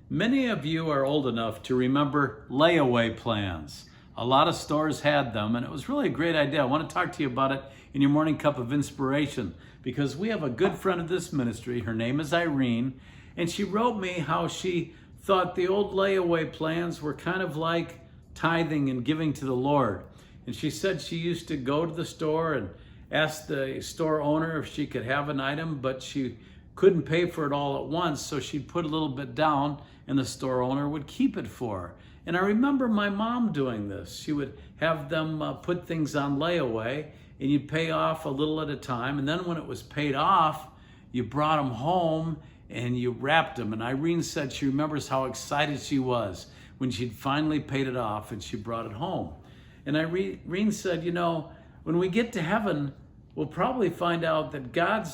Many of you are old enough to remember layaway plans. A lot of stores had them, and it was really a great idea. I want to talk to you about it in your morning cup of inspiration because we have a good friend of this ministry. Her name is Irene, and she wrote me how she thought the old layaway plans were kind of like tithing and giving to the Lord. And she said she used to go to the store and ask the store owner if she could have an item, but she couldn't pay for it all at once, so she'd put a little bit down and the store owner would keep it for her. And I remember my mom doing this. She would have them put things on layaway, and you'd pay off a little at a time, and then when it was paid off, you brought them home and you wrapped them. And Irene said she remembers how excited she was when she'd finally paid it off and she brought it home. And Irene said, when we get to heaven, we'll probably find out that God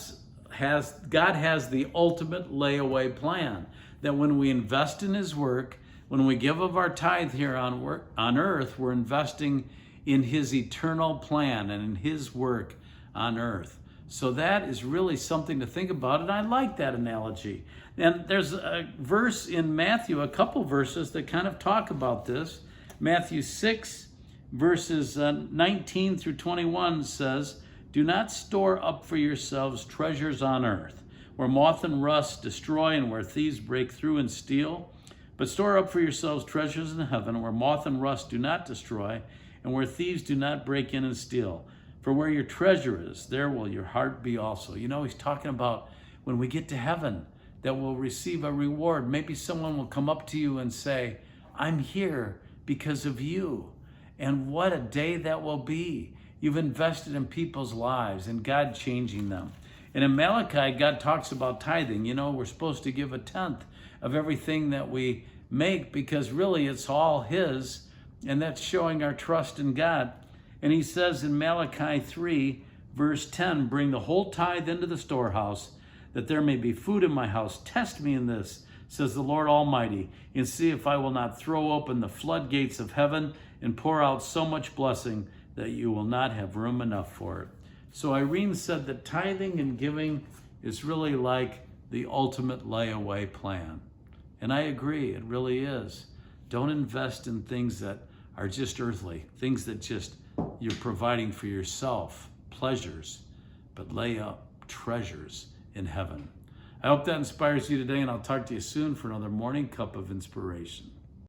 has the ultimate layaway plan. That when we invest in His work, when we give of our tithe here on earth, we're investing in His eternal plan and in His work on earth. So that is really something to think about, and I like that analogy. And there's a verse in Matthew, a couple verses that kind of talk about this. Matthew 6, verses 19 through 21 says, "Do not store up for yourselves treasures on earth, where moth and rust destroy and where thieves break through and steal. But store up for yourselves treasures in heaven, where moth and rust do not destroy and where thieves do not break in and steal. For where your treasure is, there will your heart be also." He's talking about when we get to heaven, that we'll receive a reward. Maybe someone will come up to you and say, "I'm here because of you." And what a day that will be. You've invested in people's lives and God changing them. And in Malachi, God talks about tithing. We're supposed to give a tenth of everything that we make because really it's all His, and that's showing our trust in God. And He says in Malachi 3, verse 10, "Bring the whole tithe into the storehouse, that there may be food in my house. Test me in this, says the Lord Almighty, and see if I will not throw open the floodgates of heaven and pour out so much blessing that you will not have room enough for it." So Irene said that tithing and giving is really like the ultimate layaway plan. And I agree, it really is. Don't invest in things that are just earthly, things that just you're providing for yourself, pleasures, but lay up treasures in heaven. I hope that inspires you today, and I'll talk to you soon for another morning cup of inspiration.